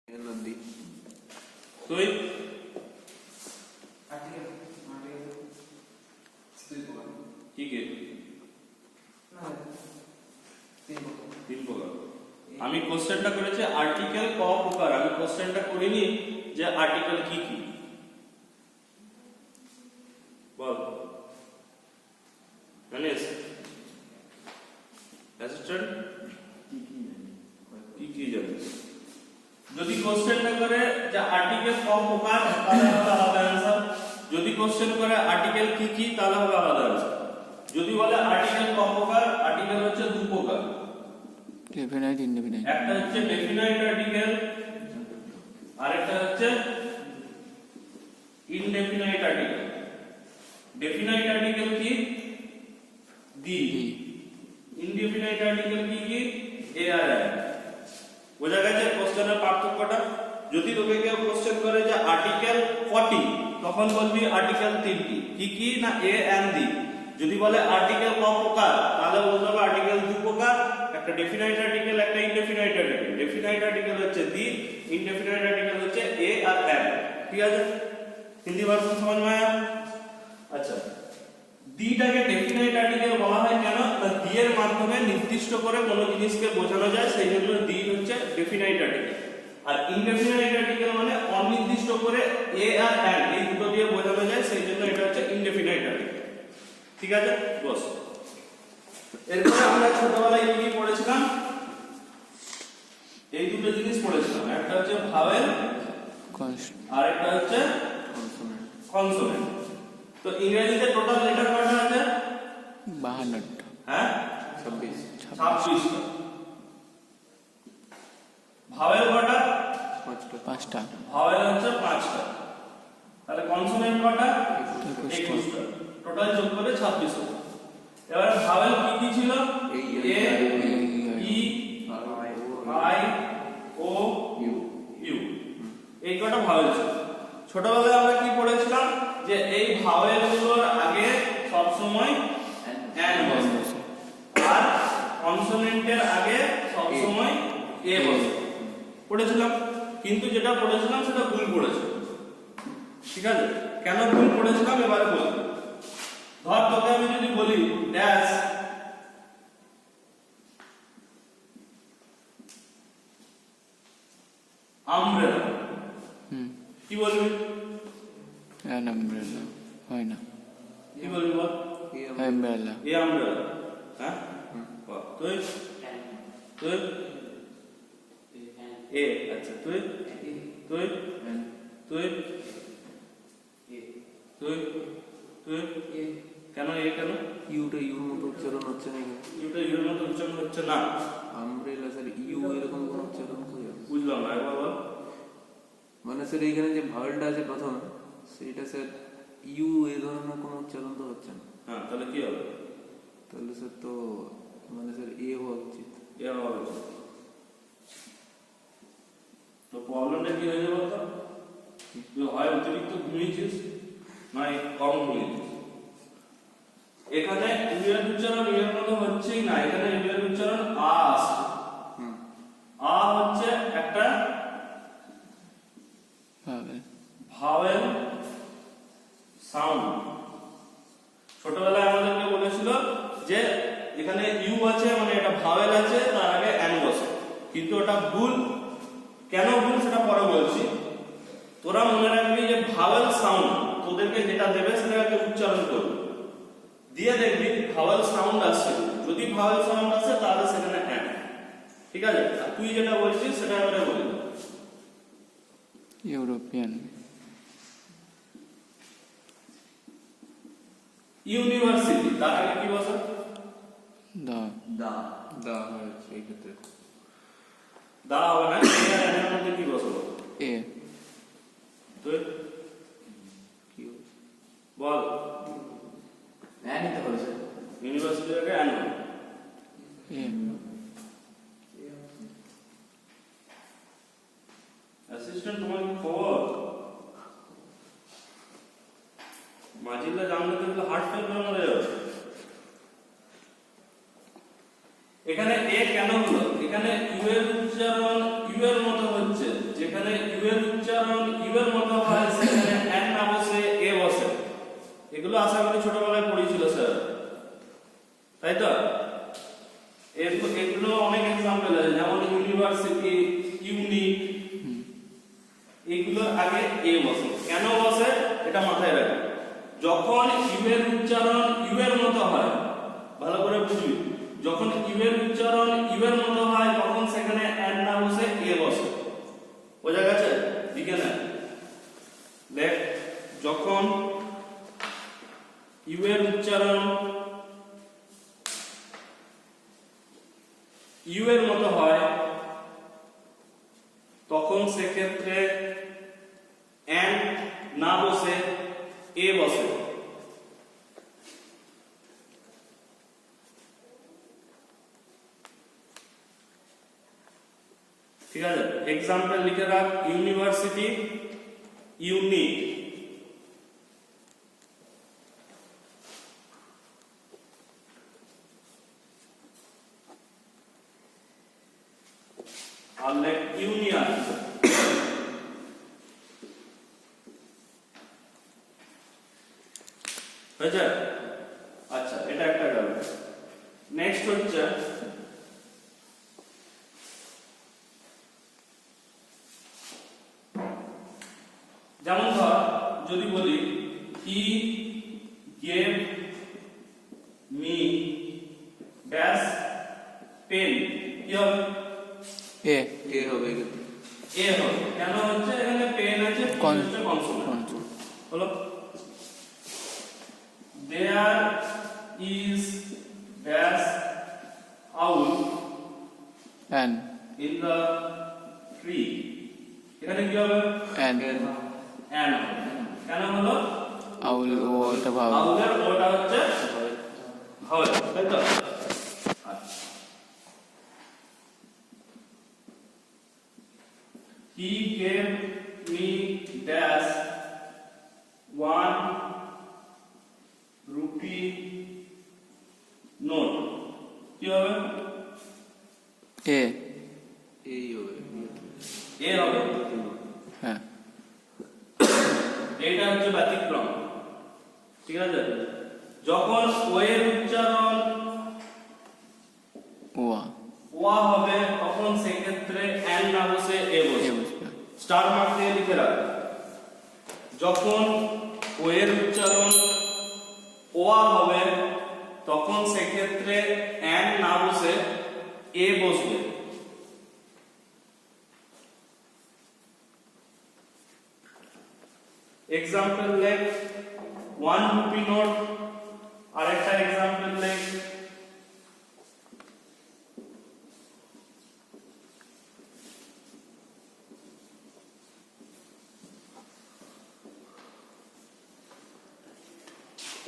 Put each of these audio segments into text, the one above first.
नदी তুই কি কে তিন প্রকার। আমি কোশ্চেনটা করেছি আর্টিকেল ক প্রকার, আমি কোশ্চেনটা করিনি যে আর্টিকেল কি কি। বল জানিস অ্যাসিস্ট্যান্ট কি কি জানিস? যদি কোশ্চেনটা করে যে আর্টিকেল ক প্রকার তাহলে হবে আলাদা অ্যানসার, যদি কোশ্চেন করে আর্টিকেল কি কি তাহলে হবে আলাদা অ্যানসার। যদি বলে আর্টিকেল ক প্রকার, আর্টিকেল হচ্ছে দু প্রকার, डेफिनाइट इंडेफिनाइट। একটা হচ্ছে ডেফিনাইট আর্টিকেল আর একটা হচ্ছে ইনডেফিনাইট আর্টিকেল। ডেফিনাইট আর্টিকেল কি? দি। ইনডেফিনাইট আর্টিকেল কি কি? এ আর এ। বোঝা গেছে কোশ্চেনের পার্থক্যটা? যদি তোকে কেউ কোশ্চেন করে যে আর্টিকেল 40 তখন বলবি আর্টিকেল তিনটি, কি কি না এ এন্ড দি। যদি বলে আর্টিকেল ক প্রকার তাহলে বলতে হবে আর্টিকেল দু প্রকার, একটা ডেফিনাইট আর্টিকেল একটা ইনডেফিনাইট আর্টিকেল। ডেফিনাইট আর্টিকেল হচ্ছে দি, ইনডেফিনাইট आर्टिकल হচ্ছে ए और एम। ঠিক আছে, হিন্দি ভার্সন समझ में आया? আচ্ছা, দিটাকে ডেফিনাইট আর্টিকেল বলা হয় কেন? না দি এর মাধ্যমে নির্দিষ্ট করে কোনো জিনিসকে বোঝানো যায়, সেই জন্য দি হচ্ছে ডেফিনাইট আর্টিকেল। আর ইনডেফিনাইট আর্টিকেল মানে অনির্দিষ্ট করে এ আর এম এই দুটো দিয়ে বোঝানো যায়, সেই জন্য এটা হচ্ছে ইনডেফিনাইট আর্টিকেল। ঠিক আছে বস। এরপরে আমরা ছোটবেলায় কি পড়েছিলাম? এই দুটো জিনিস পড়েছিলাম, একটা হচ্ছে ভাওয়েল আর একটা হচ্ছে কনসোনেন্ট। তো ইংরেজিতে টোটাল লেটার কয়টা আছে? 52। হ্যাঁ 26। ভাওয়েল কয়টা? 5টা। ভাওয়েল হচ্ছে 5টা। তাহলে কনসোনেন্ট কয়টা? 21টা। টোটাল যোগ করে 26 হবে। এবারে ভাওয়েল কি কি ছিল? এ ই আই ও ইউ, এই কটা ভাওয়েল ছিল। ছোটবেলায় আমরা কি পড়েছিলাম যে এই ভাওয়েলগুলোর আগে সব সময় এন বসে আর কনসোনেন্টের আগে সব সময় এ বসে পড়েছিলাম, কিন্তু যেটা পড়েছিলাম সেটা ভুল পড়েছিলাম। ঠিক আছে, কেন ভুল পড়েছিলাম এবারে বলবো। ধর তোকে আমি যদি বলি ড্যাশ আমব্রেলা, কি বলবি? एन अम्ब्रेला হয় না, কি বলবি বল? अम्ब्रेला। এ আমব্রেলা। হ্যাঁ তুই তুই এ। আচ্ছা তুই তুই তুই তুই তুই কেন এ কেন? ইউটা ইউর মতো উচ্চারণ হচ্ছে না এখানে। ইউটা ইউর মতো উচ্চারণ হচ্ছে না। আমব্রেলা স্যার ইউ এরকম কোন উচ্চারণ কই আছে? বুঝলাম না, একবার বল। মানে স্যার এইখানে যে ভাওয়েলটা আছে প্রথম, সেটা স্যার ইউ এই ধরনের কোনো উচ্চারণ তো হচ্ছে না। হ্যাঁ তাহলে কি হবে? তাহলে স্যার তো মানে স্যার এ হওয়া উচিত। এ হবে। তো প্রবলেমটা কি হয়ে যাবে বলতো? তুই হয় অতিরিক্ত ঘুমিয়েছিস না কম ঘুমিয়েছিস। এখানে ইউর উচ্চারণ এর মতো হচ্ছেই না, এখানে ইউর উচ্চারণ আ আসছে। আ হচ্ছে একটা ভাওয়েল সাউন্ড। ছোটবেলায় আমাদেরকে বলেছিল যে এখানে ইউ আছে মানে এটা ভাওয়েল আছে, তার আগে এন বসে, কিন্তু ওটা ভুল। কেন ভুল সেটা পরে বলছি। তোরা মনে রাখবি যে ভাওয়েল সাউন্ড তোদেরকে যেটা দেবে সেটাকে উচ্চারণ করবি, দিয়ে দেখবি ভাওয়েল সাউন্ড আসছে। যদি ভাওয়েল সাউন্ড আসে তাহলে সেখানে এন। ঠিক আছে, তুই যেটা বলছিস সেটা এবারে বলি। यूरोपियन ইউনিভার্সিটি, তার আগে কি বসে? द দা দা হয়েছে এই ক্ষেত্রে। দা হবে না, এর মধ্যে কি বসে? ए তুই কি বল। এনই তো হয়েছে। ইউনিভার্সিটির আগে এন হবে। ए অ্যাসিস্ট্যান্ট তোমার কি খবর? মাজিদা জানলে তো হার্ট ফেল করে মরে যাবে। এখানে এ কেন হলো? এখানে ইউ এর উচ্চারণ ইউ এর মতো হচ্ছে, যেখানে এর উচ্চারণ ইউ এর মতো হয় সেখানে এন না বসে এ বসে। এগুলো আশা করি ছোটবেলায় পড়েছিল স্যার, তাই তো? এগুলো অনেক এক্সাম্পল আছে, যেমন ইউনিভার্সিটি, ইউনিক, এগুলো আগে এ বসে। কেন বসে এটা মাথায় রাখবে। যখন ইউ এর উচ্চারণ ইউ এর মতো হয়, ভালো করে বুঝবি, যখন ইউ এর উচ্চারণ ইউ এর মতো হয় তখন সেখানে এন না বসে এ বসে। বোঝা গেছে? দিকে না দেখ, যখন ইউ এর উচ্চারণ ইউ এর মতো হয় তখন সেক্ষেত্রে এন না বসে এ বসে। ঠিক আছে? এক্সাম্পল লিখে রাখ, ইউনিভার্সিটি, ইউনিক, আর লেখ ইউনিয়ন। হয়েছে? আচ্ছা, এটা একটা গেল। নেক্সট হচ্ছে যেমন ধর যদি বলি he gave me dash pen, কি হবে? এ এ হবে এ হবে। কেন হচ্ছে? এখানে পেন আছে, কনসোনেন্ট হলো। There is dash owl an in the tree, এখানে কি হবে? An an. কেন হলো? আউল ও এটা ভাব আউলের ওটা হচ্ছে হয়, তাই তো? He gave me dash 1 rupee note, কি হবে? এ এই হবে এ হবে। হ্যাঁ এটা হচ্ছে ব্যতিক্রম। ঠিক আছে? যখন ও এর উচ্চারণ ওয়া ওয়া হবে তখন সেক্ষেত্রে এন না বসে এ এ বসে। বসবে স্টার মার্ক দিয়ে লিখে রাখ। যখন ও এর উচ্চারণ ওয়া হবে তখন সেক্ষেত্রে এন না বসে এ বসবে। এক্সাম্পল লেখ 1 রুপি নোট, আরেকটা এক্সাম্পল লেখ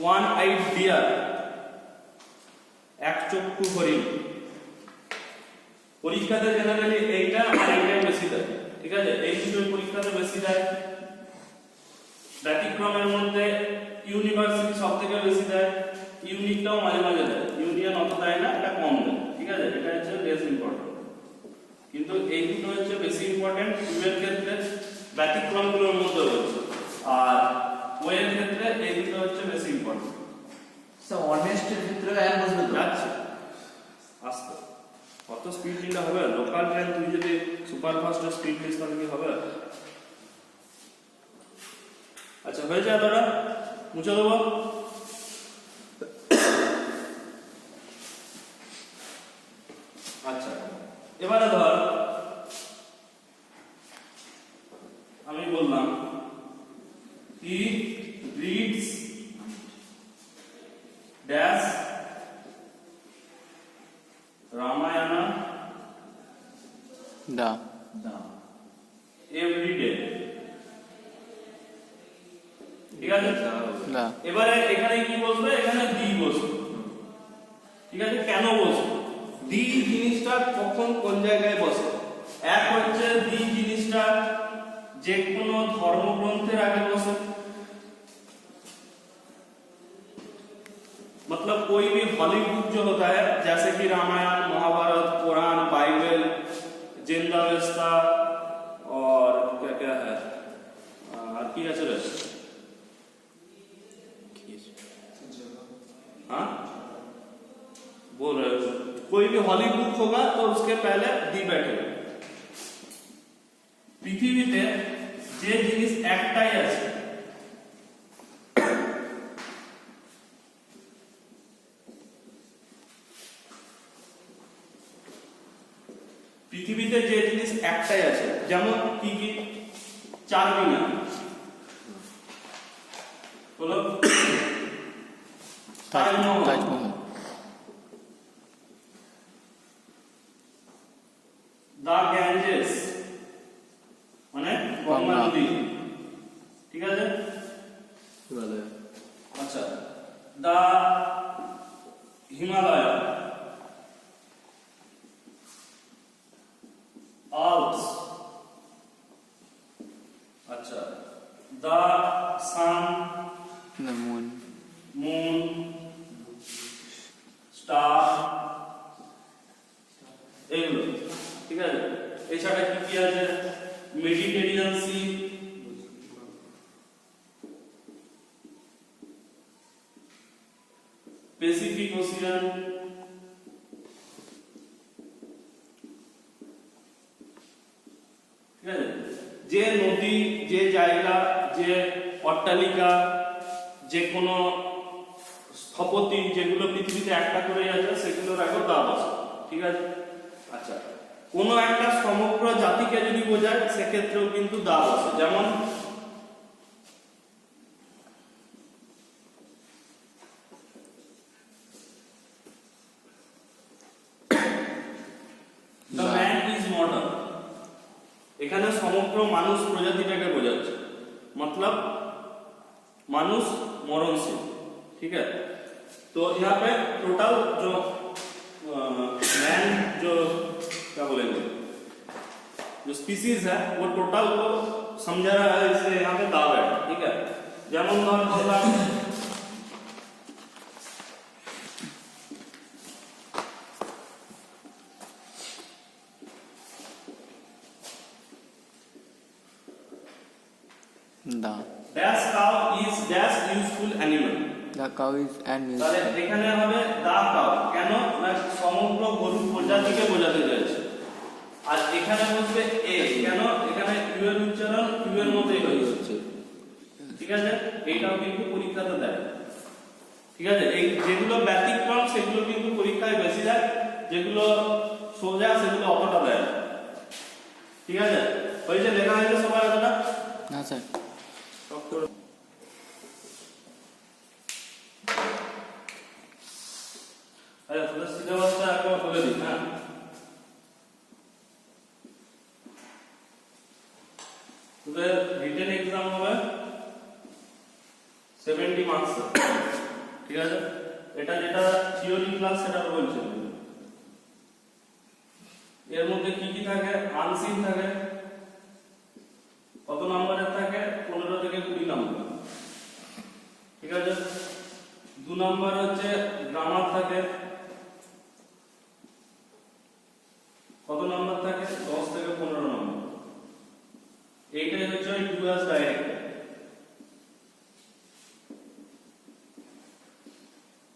ওয়ান আইড ডিয়ার, এক চক্ষু হরিণ। পরীক্ষাতে জেনারেলি এইটা আর এইটাই বেশি দেয়। ঠিক আছে? এই দুটোই পরীক্ষাতে বেশি দেয়। ব্যতিক্রমের মধ্যে ইউনিভার্সিটি সব থেকে বেশি দেয়, ইউনিকটাও মাঝে মাঝে দেয়, ইউনিয়ন অত দেয় না, এটা কম দেয়। ঠিক আছে? এটা হচ্ছে লেস ইম্পর্টেন্ট, কিন্তু এই দুটো হচ্ছে বেশি ইম্পর্টেন্ট ইউএর ক্ষেত্রে, ব্যতিক্রমগুলোর মধ্যে হচ্ছে। আর ও এর ক্ষেত্রে এই দুটো হচ্ছে বেশি ইম্পর্টেন্ট। স্যার অনেস্টের ক্ষেত্রে এন বসবে তো? যাচ্ছে আস্তে, কত স্পিড নিলে হবে? লোকাল ট্রেন তুই যদি সুপার ফাস্টের স্পিড নিস তাহলে কি হবে? আচ্ছা, হয়ে যায় দাদা, মুছে দেবো। আচ্ছা, এবারে ধর আমি বললাম he reads dash Ramayana the every day. ঠিক আছে? দা এবারে এখানে কি বসবে? এখানে দি বসবে। ঠিক আছে? কেন বসবে? দি জিনিসটা কখন কোন জায়গায় বসে? এক হচ্ছে দি জিনিসটা যে কোনো ধর্মগ্রন্থের আগে বসে, मतलब कोई भी हॉली बुक जो होता है जैसे कि रामायण, महाभारत, कुरान, बाइबल, जिंदावेस्ता और क्या क्या कोई भी हॉली बुक होगा तो उसके पहले दी बैठेगा। পৃথিবীতে যে জিনিস একটাই আছে, পৃথিবীতে যে জিনিস একটাই আছে, যেমন কি কি? চারমিনার হলো তাজমহল, তাজমহল, দা গ্যাঞ্জেস মানে গঙ্গা নদী, ঠিক আছে? হিমালয়, আচ্ছা, দা হিমালয়, আল্পস, আচ্ছা, দা সান, the moon, মুন, স্টার, এগুলো, ঠিক আছে? এছাড়া কি কি আছে? মেডিটেরিয়ান সি, প্যাসিফিক ওশিয়ান, ঠিক আছে? যে নদী, যে জায়গা, যে অট্টালিকা, যে কোনো স্থপতি যেগুলো পৃথিবীতে একটা করে আছে সেগুলো রাখো দাব আছে, ঠিক আছে? আচ্ছা, কোন একটা সমগ্র জাতিকে যদি বোঝায় সেক্ষেত্রেও কিন্তু দাব আছে, যেমন the man is modern, এখানে সমগ্র মানুষ প্রজাতিটাকে বোঝাচ্ছে, मतलब মানুষ মরণশীल, ठीक है? तो यहाँ पे टोटल जो मैन जो क्या बोलेंगे जो स्पीसीज है वो टोटल को समझा रहा है, इसलिए यहाँ पे दाव है, ठीक है? যেমন ধরলাম the dash cow is dash useful animal, cow is an তাহলে useful, এখানে হবে দা কাউ, কেন না সমগ্র গরু প্রজাতিকে বোঝাতে চাইছে। আর এখানে বসবে এ, কেন? এখানে ইউ এর উচ্চারণ ইউ এর মতোই হচ্ছে, ঠিক আছে? এইটাও কিন্তু পরীক্ষাতে দেয়, ঠিক আছে? এই যেগুলো ব্যতিক্রম সেগুলো কিন্তু পরীক্ষায় বেশি দেয়, যেগুলো সোজা সেগুলো অতটা দেয় না, ঠিক আছে? হয়েছে, লেখা হয়েছে সবাই অতটা? না স্যার, আচ্ছা, তোদের সিলেবাসটা একবার বলে দিই, হ্যাঁ? তোদের রিটেন এক্সাম হবে 70 মার্কস, ঠিক আছে? এটা যেটা থিওরি ক্লাস সেটা বলছি। এর মধ্যে কি কি থাকে? আনসিন থাকে, কত নম্বরের থাকে? 15 থেকে 20 নম্বর, ঠিক আছে? 2 নম্বর হচ্ছে গ্রামার থাকে, কত নম্বর থাকে? 10 থেকে 15 নম্বর। এইটাই হচ্ছে ওই ডুয়াস ডাইরেক্ট,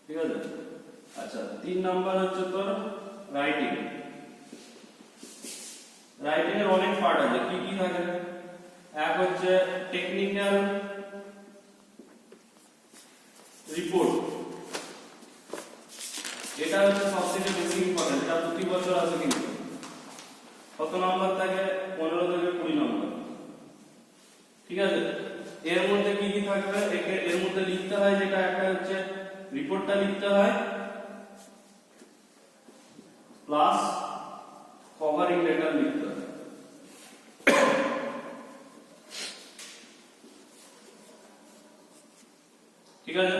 ঠিক আছে? আচ্ছা, 3 নম্বর হচ্ছে তোর রাইটিং। রাইটিং এর অনেক পার্ট আছে, কি কি থাকে? এক হচ্ছে টেকনিক্যাল রিপোর্ট, এটা হচ্ছে সবথেকে বেশি ইম্পর্টেন্ট, এটা প্রতি বছর আসে কিন্তু। কত নম্বর থাকে? 15 থেকে 20 নম্বর, ঠিক আছে? এর মধ্যে কি কি থাকবে? এর মধ্যে লিখতে হয় যেটা একটা হচ্ছে রিপোর্টটা লিখতে হয়, প্লাস কভারিং লেটার লিখতে হয়, ঠিক আছে?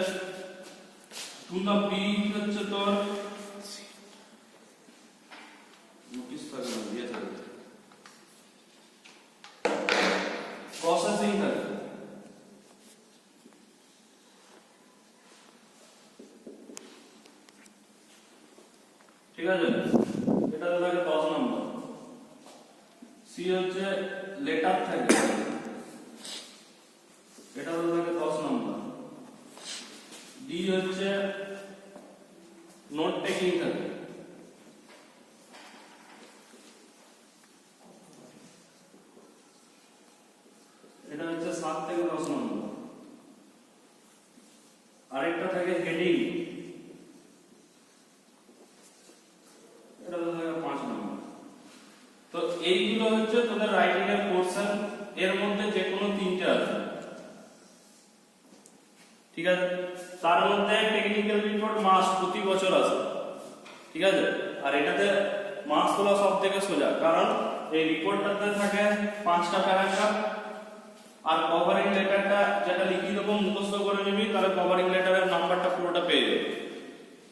2 নম্বর বি হচ্ছে তোর নোটিশ থাকে না, দিয়ে থাকে, প্রসেসিং থাকে, ঠিক আছে? এটা থাকে 10 নম্বর। সি হচ্ছে লেটার থাকে, এটা থাকে 10 নম্বর। ডি হচ্ছে নোট টেকিং থাকে, এর মধ্যে যে কোনো তিনটে আছে, ঠিক আছে। তার মধ্যে টেকনিক্যাল রিপোর্ট মাস প্রতি বছর আছে, ঠিক আছে। আর এটাতে মার্কস তোলা সব থেকে সোজা, কারণ এই রিপোর্টটাতে থাকে 5টা প্যারাগ্রাফ, আর কভারিং লেটারটা যেটা লিখি দেবো মুখস্থ করে নিবি, তাহলে কভারিং লেটারের নাম্বারটা পুরোটা পেয়ে যাবে,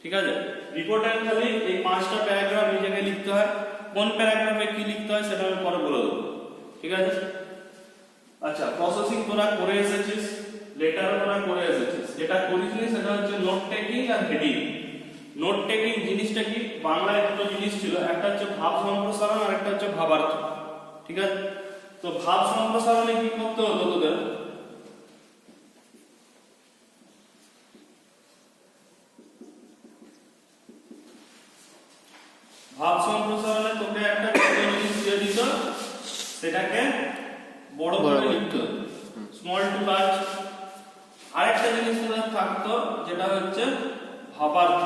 ঠিক আছে। রিপোর্টের খালি এই 5টা প্যারাগ্রাফ নিজেকে লিখতে হয়, কোন প্যারাগ্রাফে কি লিখতে হয় সেটা আমি পরে বলে দেবো, ঠিক আছে। আচ্ছা, প্রসেসিং তোরা করে এসেছিস, লেটারও তোরা করে এসেছিস, যেটা করিসনি সেটা হচ্ছে নোট টেকিং আর হেডিং। নোট টেকিং জিনিসটা কি, বাংলায় দুটো জিনিস ছিল, একটা হচ্ছে ভাব সম্প্রসারণ আর একটা হচ্ছে ভাবার্থ, ঠিক আছে। তো ভাব সম্প্রসারণে কি করতে হতো তোদের, ভাব সম্প্রসারণে তোকে একটা ছোট জিনিস দিয়ে দিত, সেটাকে বড় করে লিখতে হতো, স্মল টু লার্জ। আরেকটা জিনিস তোদের থাকতো যেটা হচ্ছে ভাবার্থ,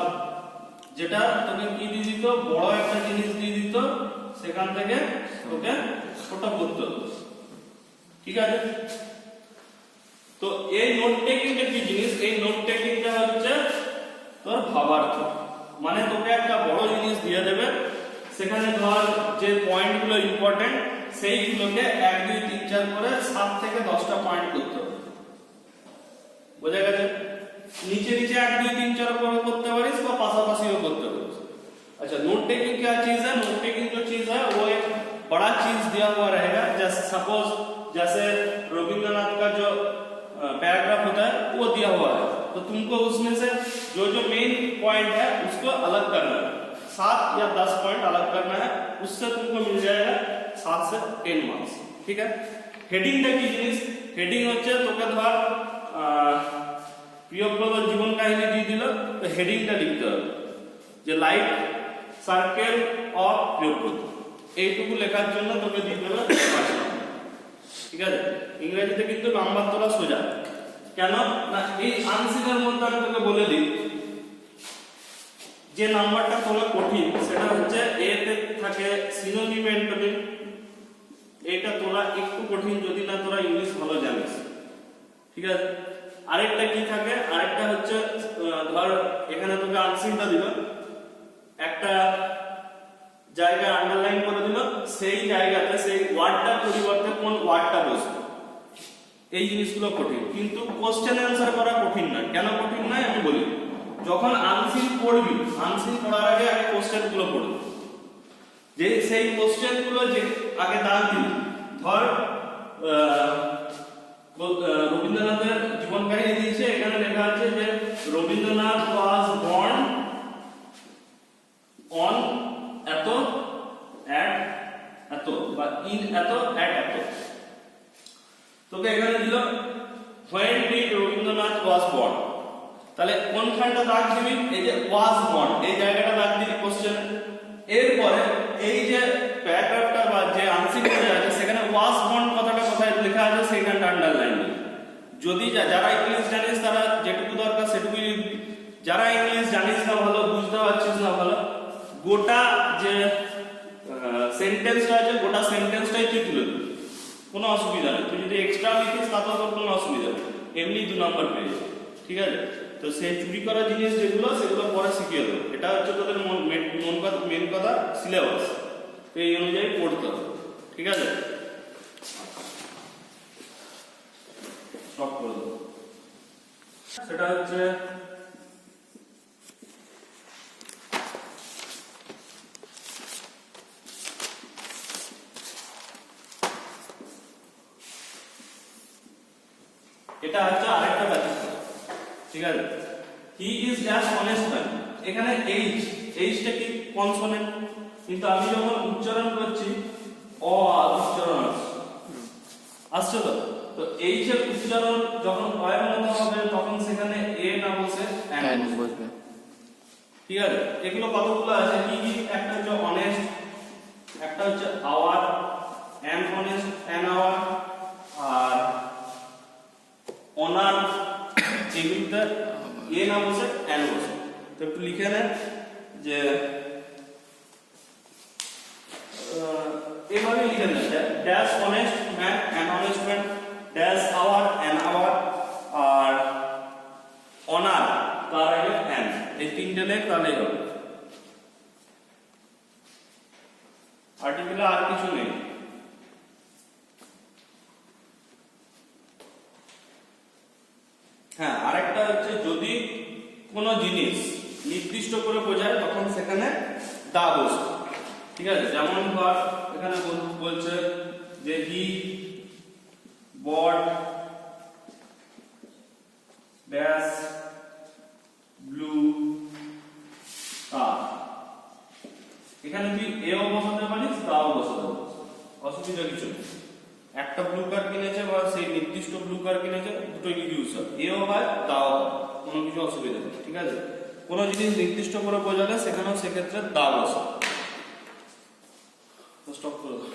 যেটা তোকে কি দিয়ে দিত, বড় একটা জিনিস দিয়ে দিত, সেখান থেকে তোকে ছোট করতে হতো, ঠিক আছে। তো এই নোট টেকিংটা কি জিনিস, এই নোট টেকিংটা হচ্ছে তোর ভাবার্থ, মানে তোকে একটা বড় জিনিস দিয়ে দেবে, সেখানে ধর যে পয়েন্টগুলো ইম্পর্টেন্ট সেইগুলোকে 1 2 3 4 করে 7 থেকে 10টা পয়েন্ট করতে হবে, বোঝা গেছে। नीचे नीचे 1 2 3 4 করে করতে পারিস বা পাশাপাশিও করতে পারিস। अच्छा, नोट टेकिंग क्या चीज है, नोट टेकिंग जो चीज है वो एक बड़ा चीज दिया हुआ रहेगा, जैसे सपोज जैसे रविंद्रनाथ का जो पैराग्राफ होता है वो दिया हुआ है, तो तुमको उसमें से जो जो मेन पॉइंट है उसको अलग करना है, 7 या 10 पॉइंट अलग करना है, उससे तुमको मिल जाएगा 7 से 10 मार्क्स, ठीक है। हेडिंग টা কি জিনিস, হেডিং হচ্ছে তোকে ধর প্রিয়ব্রত জীবন কাহিনী দিয়ে দিল, তো হেডিংটা লিখতে হবে যে লাইফ সার্কেল অফ প্রিয়ব্রত, এইটুকু লেখার জন্য তোকে দিয়ে দেবে 5 নম্বর, ঠিক আছে। ইংরেজিতে কিন্তু নাম্বার তোলা সোজা, কেন না এই আনসিনের মধ্যে আমি তোকে বলে দিই, যে নাম্বারটা তোলা কঠিন সেটা হচ্ছে এ তে থাকে সিনোনিম অ্যান্টোনিম, এটা তোলা একটু কঠিন যদি না তোরা ইংলিশ ভালো জানিস, ঠিক আছে। আরেকটা কি থাকে, আরেকটা হচ্ছে ধর এখানে তোকে আনসিনটা দিল, একটা জায়গায় আন্ডারলাইন করে দিল, সেই জায়গাতে সেই ওয়ার্ডটার পরিবর্তে কোন ওয়ার্ডটা বসবে, এই জিনিসগুলো কঠিন। কিন্তু কোশ্চেন অ্যানসার করা কঠিন নয়। কেন কঠিন নয় আমি বলি, যখন আনসিন পড়বি, আনসিন পড়ার আগে আগে কোশ্চেন গুলো পড়বি, যে সেই কোশ্চেন গুলো যে আগে দাগ দিবি, ধর রবীন্দ্রনাথের জীবন কাহিনী দিয়েছে, এখানে লেখা আছে যে রবীন্দ্রনাথ ওয়াজ বর্ন অন এত অ্যাট এত বা ইন এত অ্যাট এত, তোকে এখানে দিল when did Rabindranath was born, তাহলে কোনখানটা দাগ দিবি, এই যে ওয়াজ বর্ন এই জায়গাটা দাগ দিবি কোশ্চেন। এরপরে এই যে প্যারাগ্রাফটা বা যে আনসারটা আছে সেখানে ওয়াজ বর্ন কথাটা কোথায় লেখা আছে সেইখানটা আন্ডারলাইন দিবি। যদি যারা ইংলিশ জানিস তারা যেটুকু দরকার সেটুকুই লিখবি, যারা ইংলিশ জানিস না ভালো, বুঝতে পারছিস না ভালো, গোটা যে সেন্টেন্সটা আছে গোটা সেন্টেন্সটাই তুই তুলে দিবি, কোনো অসুবিধা নেই। তুই যদি এক্সট্রা লিখিস তাতেও তোর কোনো অসুবিধা নেই, এমনি 2 নম্বর পেয়ে যাবে, ঠিক আছে। তো সেই চুরি করা জিনিস যেগুলো সেগুলো পরে শিখিয়ে দেবো, এটা হচ্ছে তোদের মেন কথা সিলেবাস, তো এই অনুযায়ী পড়তে হবে, ঠিক আছে। সব করে দেবো, সেটা হচ্ছে এটা হচ্ছে আরেকটা ব্যাপার, ঠিক আছে। He is as honest man, এখানে এইচটা কি কনসোনেন্ট, কিন্তু আমি যখন উচ্চারণ করছি অ উচ্চারণ আসছে তো, তো এইচ এর উচ্চারণ যখন অয়ের মতো হবে তখন সেখানে এ না বসে এন বসবে, ঠিক আছে। এগুলো কতগুলো আছে কি কি, একটা হচ্ছে অনেস্ট, একটা হচ্ছে hour, an honest, an hour, আর অনার, এগুলোতে এ না বসে এন বসে। তো একটু লিখে নেন যে এভাবে লিখে নেন dash honest man an dash hour an hour আর অনার তার আগে অ্যান, এই তিনটে লেখ তাহলেই হবে। আর্টিকেলে আর কিছু নেই। হ্যাঁ, আরেকটা হচ্ছে যদি কোনো জিনিস নির্দিষ্ট করে বোঝায় তখন সেখানে দা বসবে, ঠিক আছে। যেমন ধর এখানে বলছে যে হি বট ড্যাশ ব্লু কার, এখানে তুই এও বসাতে পারিস তাও বসাতে পারিস, অসুবিধা কিছু নেই। একটা ব্লু কার কিনেছে বা সেই নির্দিষ্ট ব্লু কার কিনেছে, দুটোই ইউজ হয়, এও হয় তাও হয়, কোনো কিছু অসুবিধা নেই, ঠিক আছে। কোনো জিনিস নির্দিষ্ট করে বোঝালে সেখানেও সেক্ষেত্রে দা বসে। স্টপ করে দাও।